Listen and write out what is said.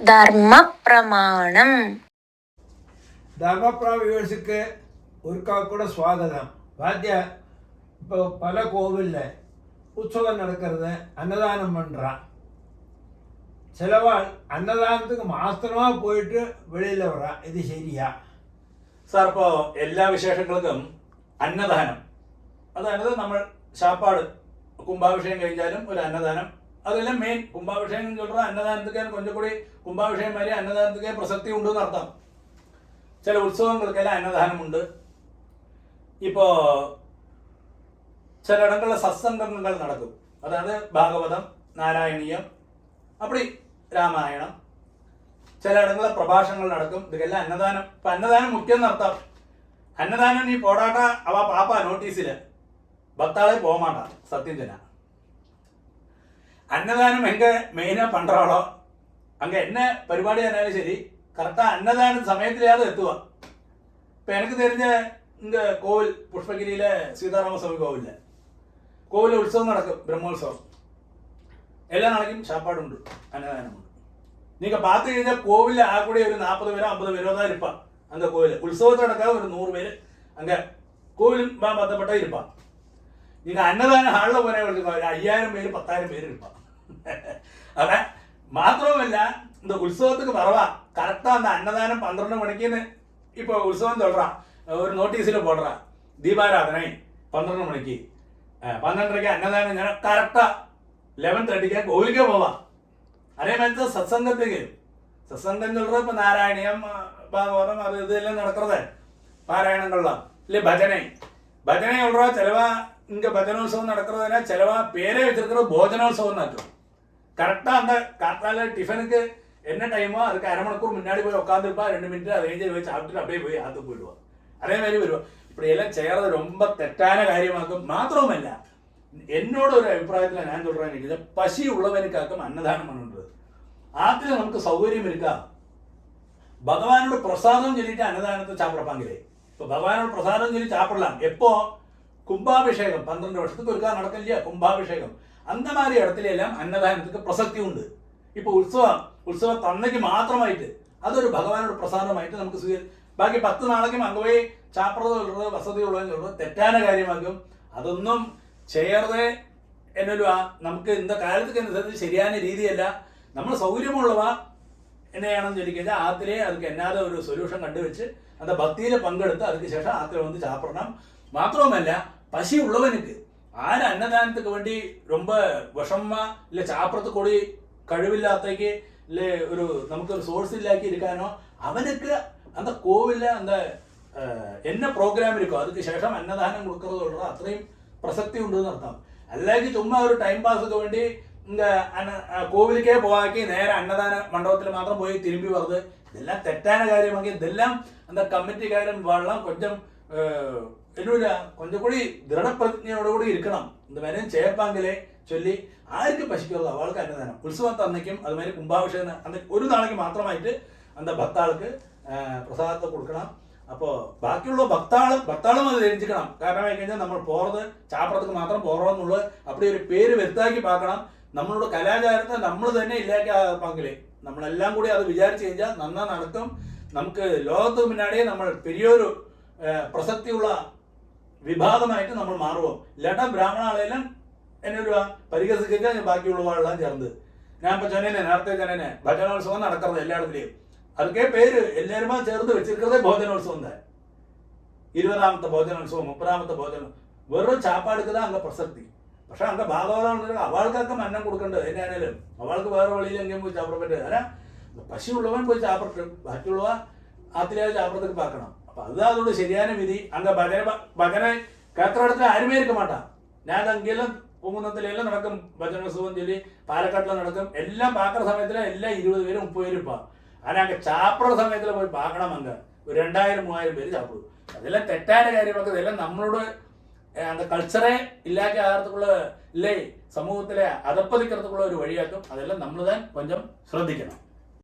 ധർമ്മപ്രമാണം. ധർമ്മപ്രമാണം ഒരിക്കൽ കൂടെ സ്വാഗതം. வாத்திய இப்போ பல கோவிலில் உற்சவம் நடக்கிறது, அன்னதானம் பண்ணுறான். சிலவாள் அன்னதானத்துக்கு மாத்திரமாக போயிட்டு வெளியில் வர்றா. ഇത് ശരിയാ സാർ? ഇപ്പോൾ എല്ലാ വിശേഷങ്ങൾക്കും അന്നദാനം, അതായത് നമ്മൾ சாப்பாடு கும்பாபிஷேகம் കഴിഞ്ഞാലും ഒരു അന്നദാനം, അതെല്ലാം മെയിൻ. കുംഭാഭിഷേകം ചൊല്ലുക അന്നദാനத்துக்கே கொஞ்சம் കൂടി കുംഭാഭിഷേകം മാതിരി അന്നദാനத்துக்கே പ്രസക്തി ഉണ്ടെന്ന് അർത്ഥം. ചില ഉത്സവങ്ങൾക്കെല്ലാം അന്നദാനമുണ്ട്. ഇപ്പോൾ ചിലയിടങ്ങളിൽ സത്സംഗങ്ങൾ നടക്കും, അതായത് ഭാഗവതം, നാരായണീയം, അപ്പടി രാമായണം. ചിലയിടങ്ങളിൽ പ്രഭാഷണങ്ങൾ നടക്കും. ഇതൊക്കെല്ലാം അന്നദാനം. ഇപ്പം അന്നദാനം മുഖ്യം നടത്താം. അന്നദാനം നീ പോടാട്ട അവ പാപ്പ നോട്ടീസിൽ பக்தாலே போக மாட்டான். சத்தியம் சொன்னா அன்னதானம் எங்கே மெயினாக பண்ணுறாளோ அங்கே என்ன പരിപാടി ஆனாலும் சரி கரெக்டாக அன்னதான சமயத்திலேயாவது எத்துவா. இப்போ எனக்கு தெரிஞ்ச இங்கே கோவில் புஷ்பகிரியில் சீதாராம சுவாமி கோவிலில் உற்சவம் நடக்கும், பிரம்மோத்சவம். எல்லா நாளைக்கும் சாப்பாடு உண்டு, அன்னதானம் உண்டு. நீங்கள் பார்த்து കഴിഞ്ഞാൽ கோவிலில் ஆகக்கூடிய ஒரு 40 பேரோ 50 பேரோ தான் இருப்பான். அந்த கோவில் உற்சவத்தை நடக்காத ஒரு 100 பேர் அங்கே கோவிலும் பந்தப்பட்ட இருப்பான். நீங்கள் அன்னதான ஹாலில் போனே ஒரு 5000 பேர் 10,000 பேர் இருப்பான். அதான் மாத்திரமல்ல, இந்த உற்சவத்துக்கு வரவா கரெக்டாக அந்த அன்னதானம் 12 மணிக்குன்னு இப்போ உற்சவம் சொல்கிறான், ஒரு நோட்டீஸில் போடுறான். தீபாராதனை 12 மணிக்கு, 12:30க்கு அன்னதானம். கரெக்டாக 11:30க்கு கோவிலுக்கே போவான். அதே மாதிரி தான் சத்சங்கத்துக்கு. சத்சங்கம் சொல்கிறது இப்போ நாராயணியம், பாகவதம், அது இதெல்லாம் நடக்கிறது, பாராயணங்கள்லாம் இல்லை. பஜனை சொல்கிறா. ചിലവാ இங்கே பஜனோத்சவம் நடக்கிறதுனா சிலவா பேரே வச்சிருக்கிறது போஜனோத்சவம் ஆக்கும். கரெக்டாக அந்த காத்தால டிஃபனுக்கு என்ன டைமோ அதுக்கு அரை மணிக்கூர் முன்னாடி போய் உட்காந்துருப்பா. 2 மினிட் அதை எழுதி போய் சாப்பிட்டுட்டு அப்படியே போய் ஆற்று போயிடுவான். அதே மாதிரி வருவான். இப்படியெல்லாம் செய்கிறது ரொம்ப തെറ്റാன കാര്യമാക്കും. മാത്രവുമല്ല, എന്നോട് ഒരു അഭിപ്രായത്തിൽ ഞാൻ சொல்கிறேன், പശി ഉള്ളവനുക്കാക്കും അന്നദാനം பண்ணுறது. ആദ്യം നമുക്ക് സൗകര്യം இருக்காം. ഭഗവാനോട് പ്രസാദം ചൊല്ലിയിട്ട് അന്നദാനത്തെ சாப்பிடப்பாங்களே. இப்போ பகவானோட பிரசாதம் சொல்லி சாப்பிடலாம். எப்போ? கும்பாபிஷேகம் 12 வருஷத்துக்கு ஒருக்கா நடக்கும் இல்லையா கும்பாபிஷேகம். அந்த மாதிரி இடத்துல எல்லாம் அன்னதானத்துக்கு பிரസക്തി ഉണ്ട്. ഇപ്പോൾ ഉത്സവം അന്നയ്ക്ക് മാത്രമായിട്ട് അതൊരു ഭഗവാനോട് പ്രസാദമായിട്ട് നമുക്ക് ബാക്കി 10 നാളേക്കും അങ്ങ് പോയി ചാപ്പിടുന്നത് വസതി ഉള്ളതെന്ന് சொல்றது തെറ്റാന കാര്യമാക്കും. അതൊന്നും ചെയ്യരുത് എന്നൊരു നമുക്ക് ഇന്ന കാലത്തേക്ക് അനുസരിച്ച് ശരിയായ രീതിയല്ല. നമ്മൾ സൗകര്യമുള്ളവ എന്നെയാണെന്ന് ചോദിക്കഴിഞ്ഞാൽ ആത്തിലെ அதுக்கு എന്നാതെ ഒരു സൊല്യൂഷൻ കണ്ടുവെച്ച് அந்த பக்தியில் பங்கெடுத்து அதுக்கு ശേഷം ஆத்திரை வந்து சாப்பிடணும். മാത്രവുമല്ല, பசி உள்ளவனுக்கு ஆறு அன்னதானத்துக்கு வேண்டி ரொம்ப விஷமா இல்லை சாப்பிட்றதுக்கு கூடி കഴിവില്ലാത്തേക്ക് இல்லை ஒரு நமக்கு ஒரு சோர்ஸ் இல்லாக்கி இருக்கானோ அவனுக்கு அந்த கோவிலில் அந்த என்ன ப்ரோக்ராம் இருக்கோ அதுக்கு ശേഷം அன்னதானம் கொடுக்கறது சொல்கிற அത്രയും പ്രസക്തി ഉണ്ടെന്ന് അർത്ഥം. അല്ലെങ്കിൽ ചുമ്മാ ഒരു ടൈം പാസ്ക്ക് വേണ്ടി இந்த கோவிலுக்கே போவாக்கி നേരെ അന്നദാന മണ്ഡപത്തിൽ മാത്രം പോയി തിരുമ്പി വരുന്നത് ഇതെല്ലാം തെറ്റാன കാര്യമാക്കി. ഇതെല്ലാം அந்த കമ്മിറ്റിക്കാരും വെള്ളം കൊഞ്ചം கொஞ்சம் കൂടി ദൃഢപ്രതിജ്ഞയോടുകൂടി ഇരിക്കണം. இந்த மாதிரி ചെയ്യപ്പാങ്കിലെ ചൊല്ലി ആർക്ക് പശിക്കുള്ളത് അവൾക്ക് അന്നദാനം. ഉത്സവത്തെ അന്നയ്ക്കും അതുമാതിരി കുംഭാഭിഷേകം അന്ന് ഒരു നാളേക്ക് മാത്രമായിട്ട് அந்த ഭക്താൾക്ക് പ്രസാദത്തെ കൊടുക്കണം. അപ്പോൾ ബാക്കിയുള്ള ഭക്താളും അത് தெரிஞ்சுക്കണം. കാരണം കഴിഞ്ഞാൽ നമ്മൾ പോറത് ചാപ്പിടത്തേക്ക് മാത്രം പോറോന്നുള്ളത് அப்படி ഒരു പേര് വ്യക്താക്കി പാക്കണം. നമ്മളുടെ കലാചാരത്തെ നമ്മൾ തന്നെ ഇല്ലാക്കി ആപ്പാങ്കിലേ നമ്മളെല്ലാം കൂടി അത് വിചാരിച്ചു കഴിഞ്ഞാൽ നന്നാ നടക്കും. നമുക്ക് ലോകത്തിന് മുന്നാടിയെ നമ്മൾ പെരിയൊരു പ്രസക്തിയുള്ള വിഭാഗമായിട്ട് നമ്മൾ മാറുമോ. ഇല്ലാട്ട ബ്രാഹ്മണാളെല്ലാം എന്നൊരു പരിഹസിക്കാൻ ബാക്കിയുള്ളവരെല്ലാം ചേർന്ന് ഞാൻ ഇപ്പോൾ നേരത്തെ ചെന്നേനെ ഭജനോത്സവം നടക്കുന്നത് എല്ലായിടത്തിലെയും. അതൊക്കെ പേര് എല്ലാവരുമാ ചേർന്ന് വെച്ചിരിക്കുന്നത് ഭോജനോത്സവം തന്നെ. 20ാമത്തെ ഭോജനോത്സവം, 30ാമത്തെ ഭോജനം വെറും ചാപ്പാടുക്കുക അங்கே പ്രസക്തി. പക്ഷെ അங்கே ഭാഗവതം അവൾക്കൊക്കെ മന്നം കൊടുക്കേണ്ടത്. എന്നാണേലും അവൾക്ക് വേറെ വഴിയിലെങ്കിലും പോയി ചാപ്പിടാൻ പറ്റുക. അല്ല, പശു ഉള്ളവൻ പോയി ചാപ്പിട്ട് ബാക്കിയുള്ളവ ആത്തിലായ ചാപ്പിടത്തേക്ക് പാക്കണം. അപ്പം അതോട് ശരിயான വിധി. அங்கே ഭജന കേത്രടത്തിൽ ആരുമേ இருக்க മാട്ടാ. ഞാൻ അങ്കെല്ലാം പൂങ്കുന്നത്തിലെല്ലാം നടക്കും ഭജനോത്സവം ചൊല്ലി, പാലക്കാട്ടിൽ നടക്കും. എല്ലാം പാക്കുന്ന സമയത്തിൽ എല്ലാം 20 പേരും 30 പേരും ഇപ്പം. അങ്ങനെ അങ്ങ് ചാപ്പിട സമയത്തിൽ പോയി പാക്കണം. അങ്ങ് ഒരു 2000-3000 പേര് ചാപ്പിടും. അതെല്ലാം തെറ്റായ കാര്യമൊക്കെ. ഇതെല്ലാം നമ്മളോട് அந்த கல்ச்சரே இல்லாக்க ஆகிறதுக்குள்ள இல்லை, சமூகத்தில் அதப்பதிக்கிறதுக்குள்ள ஒரு வழியாக்கும். அதெல்லாம் നമ്മൾ தான் கொஞ்சம் ശ്രദ്ധിക്കണം.